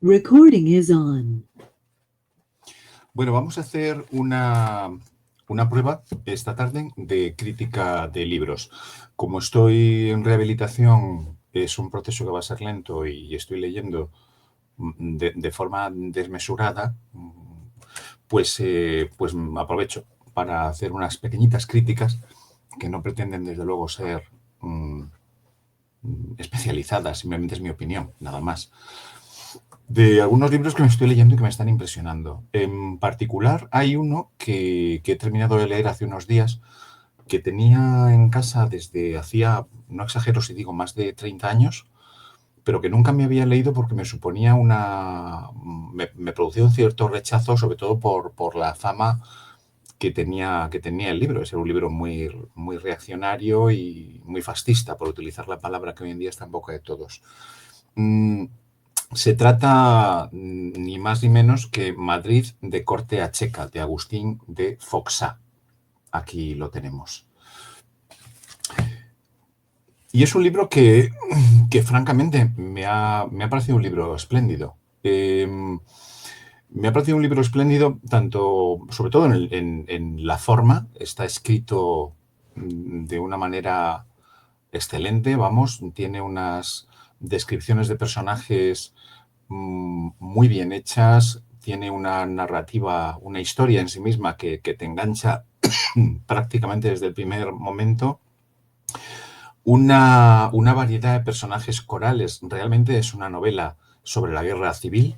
Recording is on. Bueno, vamos a hacer una prueba esta tarde de crítica de libros. Como estoy en rehabilitación, es un proceso que va a ser lento y estoy leyendo de forma desmesurada, pues aprovecho para hacer unas pequeñitas críticas que no pretenden, desde luego, ser especializadas, simplemente es mi opinión, nada más. De algunos libros que me estoy leyendo y que me están impresionando. En particular, hay uno que he terminado de leer hace unos días, que tenía en casa desde hacía, no exagero si digo, más de 30 años, pero que nunca me había leído porque me suponía me producía un cierto rechazo, sobre todo por la fama que tenía el libro. Es un libro muy, muy reaccionario y muy fascista, por utilizar la palabra que hoy en día está en boca de todos. Se trata ni más ni menos que Madrid de corte a checa, de Agustín de Foxá. Aquí lo tenemos. Y es un libro que francamente, me ha parecido un libro espléndido. Me ha parecido un libro espléndido, tanto, sobre todo en la forma. Está escrito de una manera excelente, vamos. Tiene unas descripciones de personajes muy bien hechas, tiene una narrativa, una historia en sí misma que te engancha prácticamente desde el primer momento. Una variedad de personajes corales. Realmente es una novela sobre la guerra civil,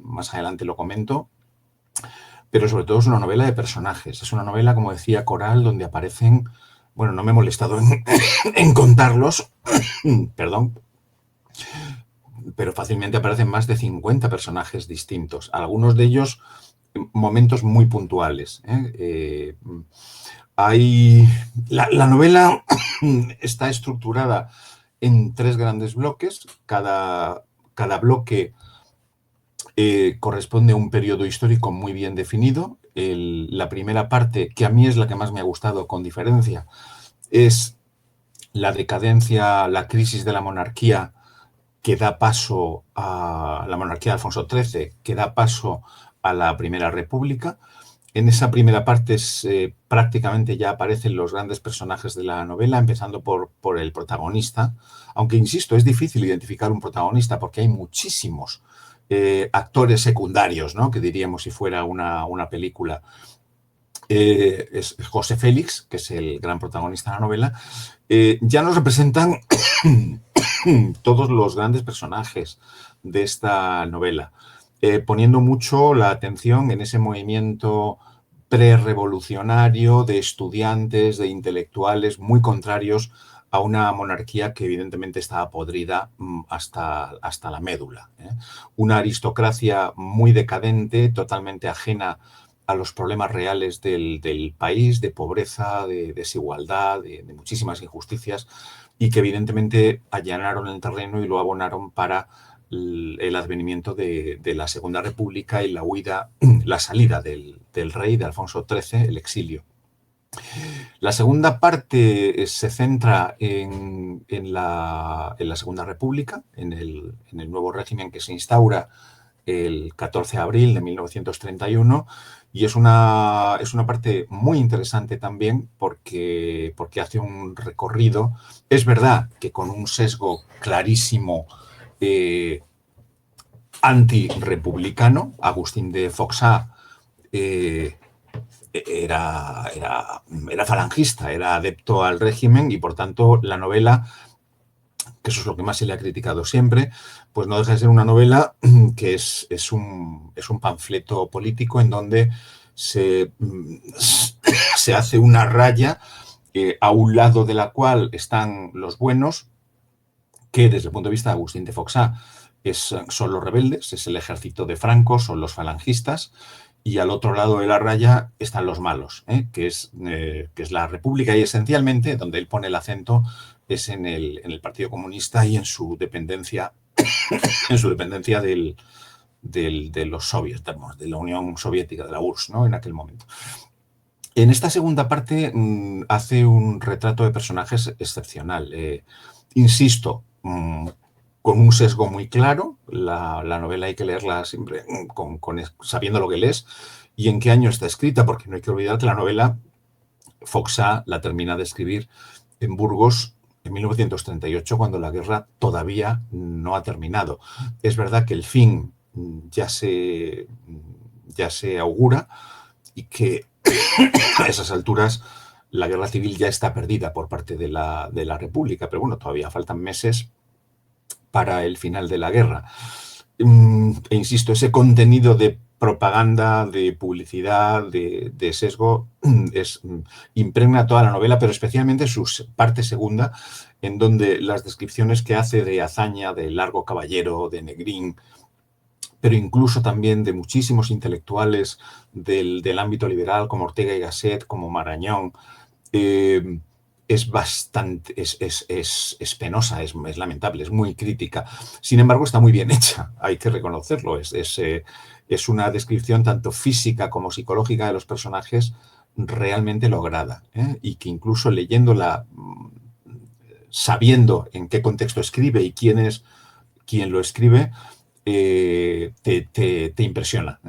más adelante lo comento, pero sobre todo es una novela de personajes. Es una novela, como decía, coral, donde aparecen, bueno, no me he molestado en contarlos, perdón, pero fácilmente aparecen más de 50 personajes distintos, algunos de ellos momentos muy puntuales. La novela está estructurada en 3 grandes bloques. Cada bloque corresponde a un periodo histórico muy bien definido. La primera parte, que a mí es la que más me ha gustado con diferencia, es la decadencia, la crisis de la monarquía, que da paso a la monarquía de Alfonso XIII, que da paso a la Primera República. En esa primera parte prácticamente ya aparecen los grandes personajes de la novela, empezando por el protagonista, aunque, insisto, es difícil identificar un protagonista porque hay muchísimos actores secundarios, ¿no?, que diríamos si fuera una película. Es José Félix, que es el gran protagonista de la novela. Ya nos representan todos los grandes personajes de esta novela, poniendo mucho la atención en ese movimiento prerevolucionario de estudiantes, de intelectuales muy contrarios a una monarquía que evidentemente estaba podrida hasta la médula. Una aristocracia muy decadente, totalmente ajena a los problemas reales del país, de pobreza, de desigualdad, de muchísimas injusticias, y que evidentemente allanaron el terreno y lo abonaron para el advenimiento de la Segunda República y la huida, la salida del rey, de Alfonso XIII, el exilio. La segunda parte se centra en la Segunda República, en el nuevo régimen que se instaura el 14 de abril de 1931, y es una parte muy interesante también porque hace un recorrido. Es verdad que con un sesgo clarísimo antirepublicano. Agustín de Foxá era falangista, era adepto al régimen, y por tanto la novela, que eso es lo que más se le ha criticado siempre, pues no deja de ser una novela que es un panfleto político en donde se hace una raya a un lado de la cual están los buenos, que desde el punto de vista de Agustín de Foxá son los rebeldes, es el ejército de Franco, son los falangistas, y al otro lado de la raya están los malos, que es la República, y esencialmente donde él pone el acento es en el Partido Comunista y en su dependencia de los soviets, de la Unión Soviética, de la URSS, ¿no?, en aquel momento. En esta segunda parte hace un retrato de personajes excepcional. Insisto, con un sesgo muy claro. La novela hay que leerla siempre sabiendo lo que lees y en qué año está escrita, porque no hay que olvidar que la novela Foxá la termina de escribir en Burgos en 1938, cuando la guerra todavía no ha terminado. Es verdad que el fin ya se augura y que a esas alturas la guerra civil ya está perdida por parte de la República, pero bueno, todavía faltan meses para el final de la guerra. E insisto, ese contenido de propaganda, de publicidad, de sesgo, impregna toda la novela, pero especialmente su parte segunda, en donde las descripciones que hace de Azaña, de Largo Caballero, de Negrín, pero incluso también de muchísimos intelectuales del ámbito liberal, como Ortega y Gasset, como Marañón, es bastante, es penosa, es lamentable, es muy crítica. Sin embargo, está muy bien hecha, hay que reconocerlo. Es una descripción tanto física como psicológica de los personajes realmente lograda, y que incluso leyéndola, sabiendo en qué contexto escribe y quién es quien lo escribe, te impresiona,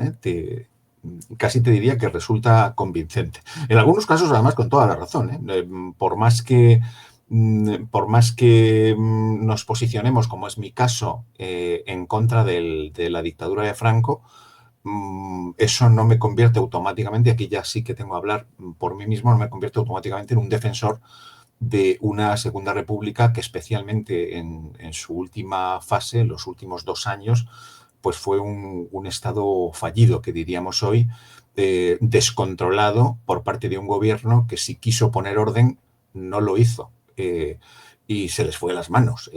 casi te diría que resulta convincente. En algunos casos, además, con toda la razón. Por más que nos posicionemos, como es mi caso, en contra de la dictadura de Franco, eso no me convierte automáticamente, aquí ya sí que tengo que hablar por mí mismo, no me convierte automáticamente en un defensor de una Segunda República que, especialmente en su última fase, en los últimos 2 años, pues fue un Estado fallido, que diríamos hoy, descontrolado por parte de un gobierno que, si quiso poner orden, no lo hizo. Y se les fue de las manos,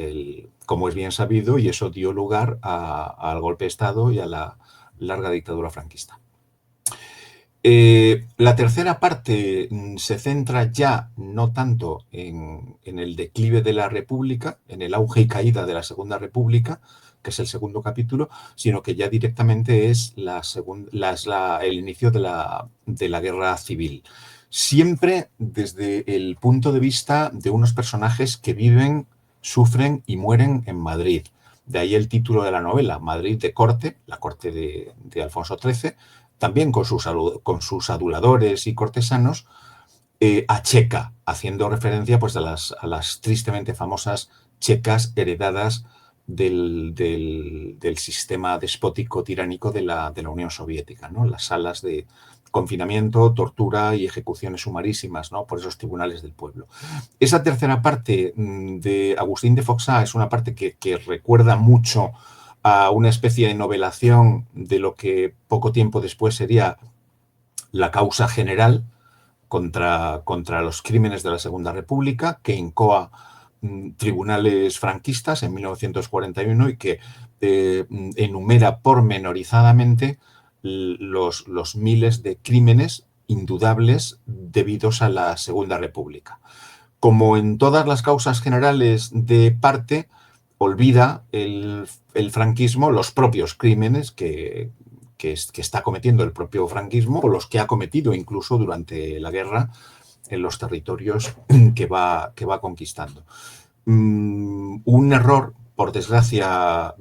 como es bien sabido, y eso dio lugar al golpe de Estado y a la larga dictadura franquista. La tercera parte se centra ya no tanto en el declive de la República, en el auge y caída de la Segunda República, que es el segundo capítulo, sino que ya directamente es el inicio de la Guerra Civil. Siempre desde el punto de vista de unos personajes que viven, sufren y mueren en Madrid. De ahí el título de la novela, Madrid de corte, la corte de Alfonso XIII, también con sus aduladores y cortesanos, a Checa, haciendo referencia pues, a las tristemente famosas checas heredadas del sistema despótico tiránico de la Unión Soviética, ¿no? Las salas de confinamiento, tortura y ejecuciones sumarísimas, ¿no? Por esos tribunales del pueblo. Esa tercera parte de Agustín de Foxá es una parte que recuerda mucho a una especie de novelación de lo que poco tiempo después sería la causa general contra los crímenes de la Segunda República, que incoa tribunales franquistas en 1941 y que enumera pormenorizadamente los miles de crímenes indudables debidos a la Segunda República. Como en todas las causas generales de parte, olvida el franquismo los propios crímenes que está cometiendo el propio franquismo, o los que ha cometido incluso durante la guerra en los territorios que va conquistando. Un error, por desgracia,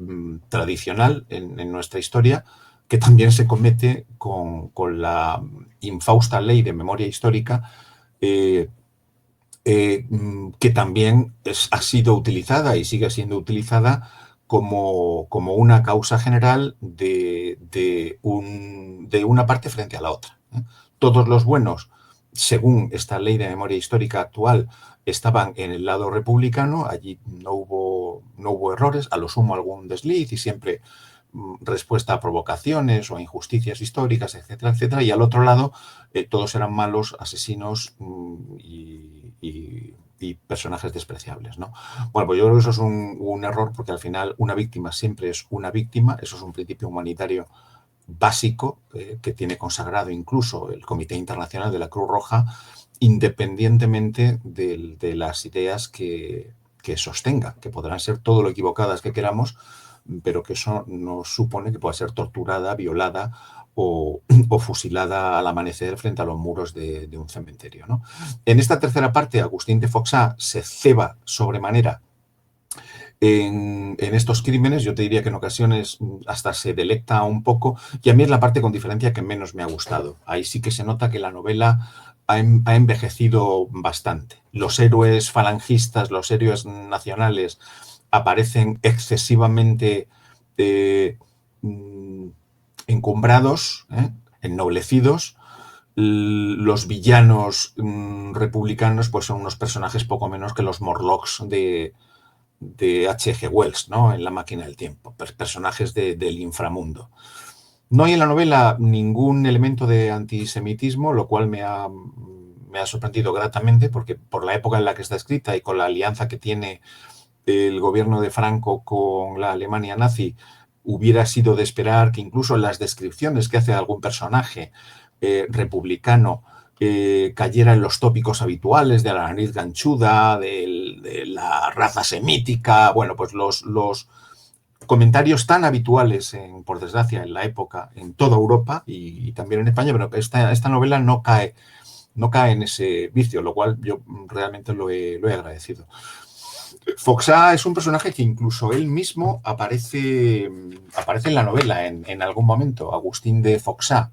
tradicional en nuestra historia, que también se comete con la infausta ley de memoria histórica, que también ha sido utilizada y sigue siendo utilizada como una causa general de una parte frente a la otra. Todos los buenos, según esta ley de memoria histórica actual, estaban en el lado republicano, allí no hubo errores, a lo sumo algún desliz y siempre respuesta a provocaciones o a injusticias históricas, etcétera, etcétera, y al otro lado todos eran malos, asesinos y personajes despreciables, ¿no? Bueno, pues yo creo que eso es un error, porque al final una víctima siempre es una víctima, eso es un principio humanitario básico que tiene consagrado incluso el Comité Internacional de la Cruz Roja, independientemente de las ideas que sostenga, que podrán ser todo lo equivocadas que queramos, pero que eso no supone que pueda ser torturada, violada o fusilada al amanecer frente a los muros de un cementerio, ¿no? En esta tercera parte, Agustín de Foxá se ceba sobremanera en estos crímenes. Yo te diría que en ocasiones hasta se delecta un poco, y a mí es la parte con diferencia que menos me ha gustado. Ahí sí que se nota que la novela ha envejecido bastante. Los héroes falangistas, los héroes nacionales aparecen excesivamente eh, mm, encumbrados, ennoblecidos. Los villanos republicanos pues son unos personajes poco menos que los Morlocks de H.G. Wells, ¿no? En La máquina del tiempo, personajes del inframundo. No hay en la novela ningún elemento de antisemitismo, lo cual me ha sorprendido gratamente, porque por la época en la que está escrita y con la alianza que tiene el gobierno de Franco con la Alemania nazi, hubiera sido de esperar que incluso en las descripciones que hace de algún personaje republicano cayera en los tópicos habituales de la nariz ganchuda, de la raza semítica, bueno, pues los comentarios tan habituales, por desgracia, en la época, en toda Europa y también en España, pero esta novela no cae en ese vicio, lo cual yo realmente lo he agradecido. Foxá es un personaje que incluso él mismo aparece en la novela en algún momento, Agustín de Foxá.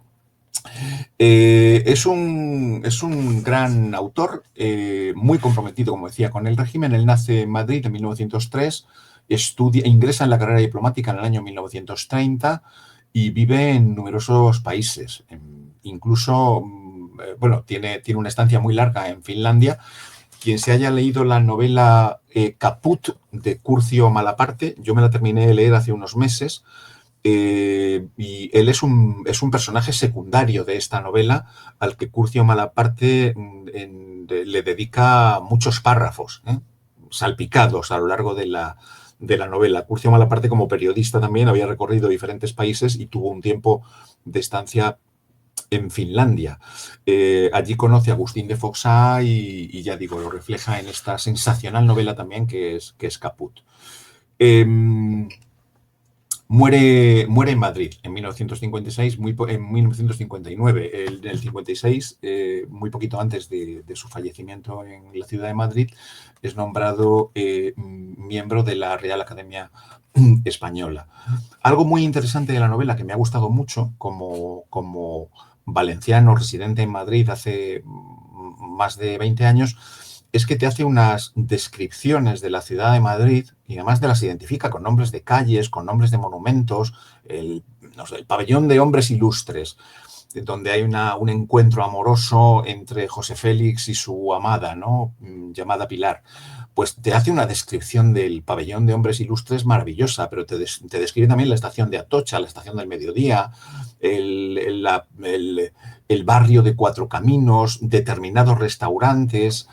Es un gran autor, muy comprometido, como decía, con el régimen. Él nace en Madrid en 1903, ingresa en la carrera diplomática en el año 1930 y vive en numerosos países. Incluso, bueno, tiene una estancia muy larga en Finlandia. Quien se haya leído la novela Caput de Curcio Malaparte, yo me la terminé de leer hace unos meses, y él es un personaje secundario de esta novela al que Curcio Malaparte le dedica muchos párrafos, salpicados a lo largo de la novela. Curcio Malaparte, como periodista, también había recorrido diferentes países y tuvo un tiempo de estancia en Finlandia. Allí conoce a Agustín de Foxá y ya digo, lo refleja en esta sensacional novela también que es Caput. Muere en Madrid en 1956, en 1959. En el 56, muy poquito antes de su fallecimiento en la ciudad de Madrid, es nombrado miembro de la Real Academia Española. Algo muy interesante de la novela que me ha gustado mucho como valenciano residente en Madrid hace más de 20 años, es que te hace unas descripciones de la ciudad de Madrid y además te las identifica con nombres de calles, con nombres de monumentos, el pabellón de hombres ilustres, donde hay un encuentro amoroso entre José Félix y su amada, ¿no? Llamada Pilar. Pues te hace una descripción del pabellón de hombres ilustres maravillosa, pero te describe también la estación de Atocha, la estación del Mediodía, el barrio de Cuatro Caminos, determinados restaurantes.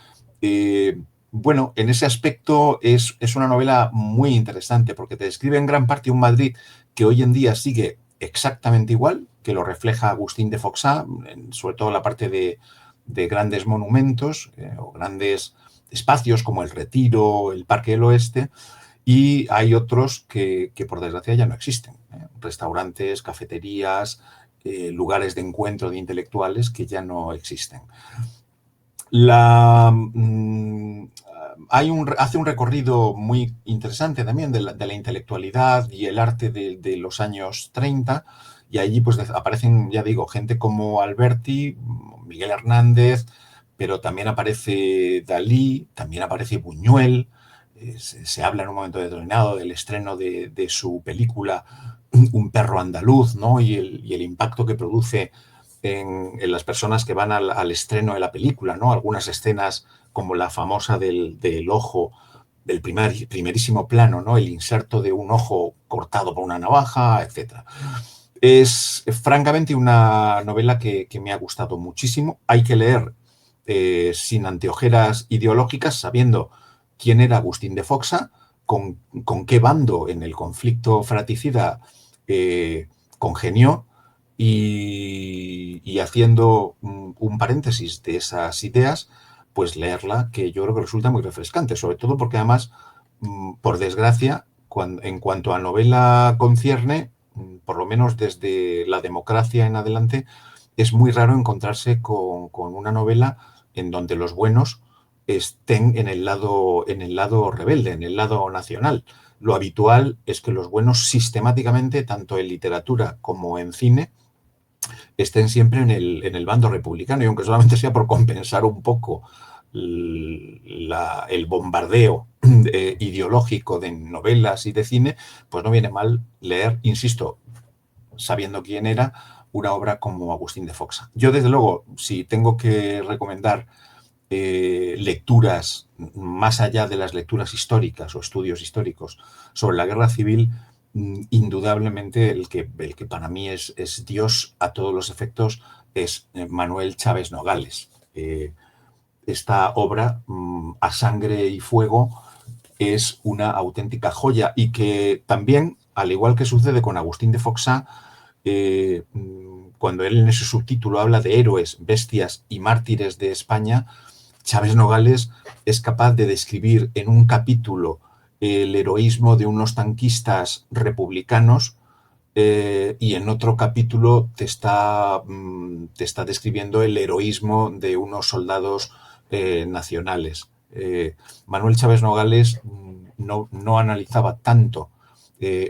Bueno, en ese aspecto es una novela muy interesante porque te describe en gran parte un Madrid que hoy en día sigue exactamente igual, que lo refleja Agustín de Foxá, sobre todo la parte de grandes monumentos o grandes espacios como el Retiro, el Parque del Oeste, y hay otros que por desgracia ya no existen. Restaurantes, cafeterías, lugares de encuentro de intelectuales que ya no existen. Hace un recorrido muy interesante también de la intelectualidad y el arte de los años 30, y allí pues aparecen, ya digo, gente como Alberti, Miguel Hernández, pero también aparece Dalí, también aparece Buñuel. Se habla en un momento determinado del estreno de su película Un perro andaluz, ¿no? Y el impacto que produce en las personas que van al estreno de la película, ¿no? Algunas escenas como la famosa del ojo, del primerísimo plano, ¿no? El inserto de un ojo cortado por una navaja, etc. Es francamente una novela que me ha gustado muchísimo. Hay que leer sin anteojeras ideológicas, sabiendo quién era Agustín de Foxá, con qué bando en el conflicto fratricida congenió, y haciendo un paréntesis de esas ideas, pues leerla, que yo creo que resulta muy refrescante, sobre todo porque además, por desgracia, en cuanto a novela concierne, por lo menos desde La democracia en adelante, es muy raro encontrarse con una novela en donde los buenos estén en el lado rebelde, en el lado nacional. lo habitual es que los buenos sistemáticamente, tanto en literatura como en cine, estén siempre en el bando republicano, y aunque solamente sea por compensar un poco el bombardeo ideológico de novelas y de cine, pues no viene mal leer, insisto, sabiendo quién era, una obra como Agustín de Foxa. Yo, desde luego, si tengo que recomendar lecturas más allá de las lecturas históricas o estudios históricos sobre la guerra civil, indudablemente el que para mí es Dios a todos los efectos es Manuel Chávez Nogales. Esta obra, A Sangre y Fuego, es una auténtica joya, y que también, al igual que sucede con Agustín de Foxa, cuando él en ese subtítulo habla de héroes, bestias y mártires de España, Chávez Nogales es capaz de describir en un capítulo el heroísmo de unos tanquistas republicanos, y en otro capítulo te está describiendo el heroísmo de unos soldados nacionales. Manuel Chávez Nogales no analizaba tanto,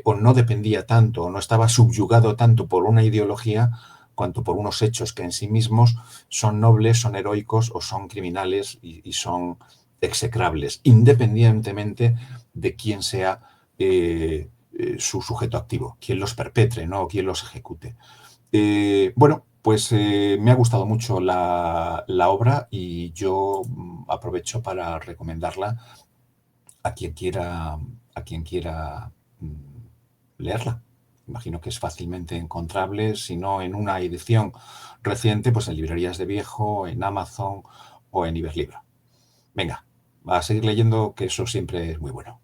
o no dependía tanto, o no estaba subyugado tanto por una ideología cuanto por unos hechos que en sí mismos son nobles, son heroicos o son criminales y son execrables, independientemente de quién sea su sujeto activo, quién los perpetre, ¿no? O quién los ejecute. Bueno, pues me ha gustado mucho la obra, y yo aprovecho para recomendarla a quien quiera leerla. Imagino que es fácilmente encontrable, si no en una edición reciente, pues en librerías de viejo, en Amazon o en Iberlibra. Venga, a seguir leyendo, que eso siempre es muy bueno.